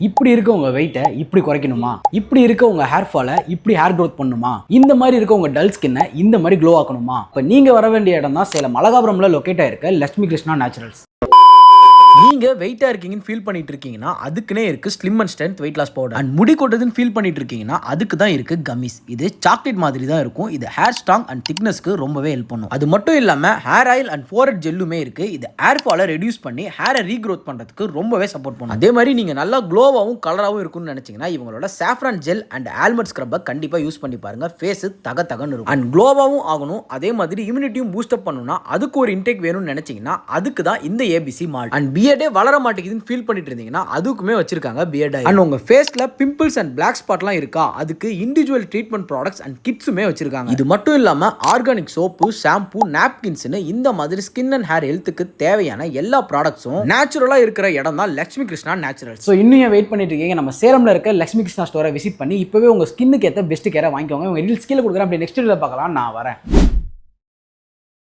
இப்படி இருக்க உங்க வெயிட்டை இப்படி குறைக்கணுமா, இப்படி இருக்க உங்க ஹேர் ஃபாலை இப்படி ஹேர் க்ரோத் பண்ணுமா, இந்த மாதிரி இருக்க உங்க டல் ஸ்கின்னை இந்த மாதிரி க்ளோ ஆக்கணுமா, இப்போ நீங்க வர வேண்டிய இடம் தான் சேலம் அழகாபுரம்ல லொக்கேட் ஆயிருக்க லட்சுமி கிருஷ்ணா நேச்சுரல்ஸ். நீங்க வெயிட்டா இருக்கீங்கன்னு ஃபீல் பண்ணிட்டு இருக்கீங்கன்னா அதுக்குனே இருக்கு slim and strength weight loss powder. And முடி கொட்டதுன்னு ஃபீல் பண்ணிட்டு இருக்கீங்கன்னா அதுக்கு தான் இருக்கு கம்மிஸ். இது சாக்லேட் மாதிரி தான் இருக்கும். இது ஹேர் ஸ்ட்ராங் அண்ட் திக்னஸ்க்கு ரொம்பவே ஹெல்ப் பண்ணும். அது மட்டும் இல்லாம ஹேர் ஆயில் அண்ட் ஃபோர்ஹெட் ஜெல்லுமே இருக்கு. இது ஹேர் ஃபாலை ரெடியூஸ் பண்ணி ஹேரை ரீக்ரோத் பண்றதுக்கு ரொம்பவே சப்போர்ட் பண்ணும். அதே மாதிரி நீங்க நல்லா க்ளோவாகவும் கலராகவும் இருக்கும்னு நினைச்சீங்கன்னா இவங்களோட சாஃப்ரான் ஜெல் அண்ட் ஆல்மண்ட் ஸ்க்ரப்பை கண்டிப்பா யூஸ் பண்ணி பாருங்க. ஃபேஸ் தக தகன்னு இருக்கும். அண்ட் க்ளோவாகவும் ஆகணும், அதே மாதிரி இம்யூனிட்டியும் பூஸ்ட் அப் பண்ணணும்னா அதுக்கு ஒரு இன்டேக் வேணும்னு நினைச்சீங்கன்னா அதுக்கு தான் இந்த ஏபிசி மால்ட். அண்ட் பியர்டே வளர மாட்டேங்குதுன்னு ஃபீல் பண்ணிட்டு இருந்தீங்கன்னா அதுக்குமே வச்சிருக்காங்க பியர்ட் ஆயில். அண்ட் உங்க ஃபேஸ்ல பிம்பிள்ஸ் அண்ட் பிளாக் ஸ்பாட்லாம் இருக்கா அதுக்கு இண்டிவிஜுவல் ட்ரீட்மெண்ட் ப்ராடக்ட்ஸ் அண்ட் கிட்ஸுமே வச்சிருக்காங்க. இது மட்டும் இல்லாம ஆர்கானிக் சோப்பு, ஷாம்பு, நாப்கின்ஸ்னு இந்த மாதிரி ஸ்கின் அண்ட் ஹேர் ஹெல்த்துக்கு தேவையான எல்லா ப்ராடக்ட்ஸும் நேச்சுரலா இருக்கிற இடம் தான் லட்சுமி கிருஷ்ணா நேச்சுரல்ஸ். ஸோ இன்னும் வெயிட் பண்ணிட்டு இருக்கீங்க, நம்ம சேலம்ல இருக்க லட்சுமி கிருஷ்ணா ஸ்டோரை விசிட் பண்ணி இப்பவே உங்க ஸ்கின்னுக்கு ஏற்ற பெஸ்ட் கேரை வாங்கிக்கோங்க. உங்க ரீல்ஸ் கீழே கொடுக்குறேன். அப்படி நெக்ஸ்ட் வீடியோல பார்க்கலாம். நான் வரேன்.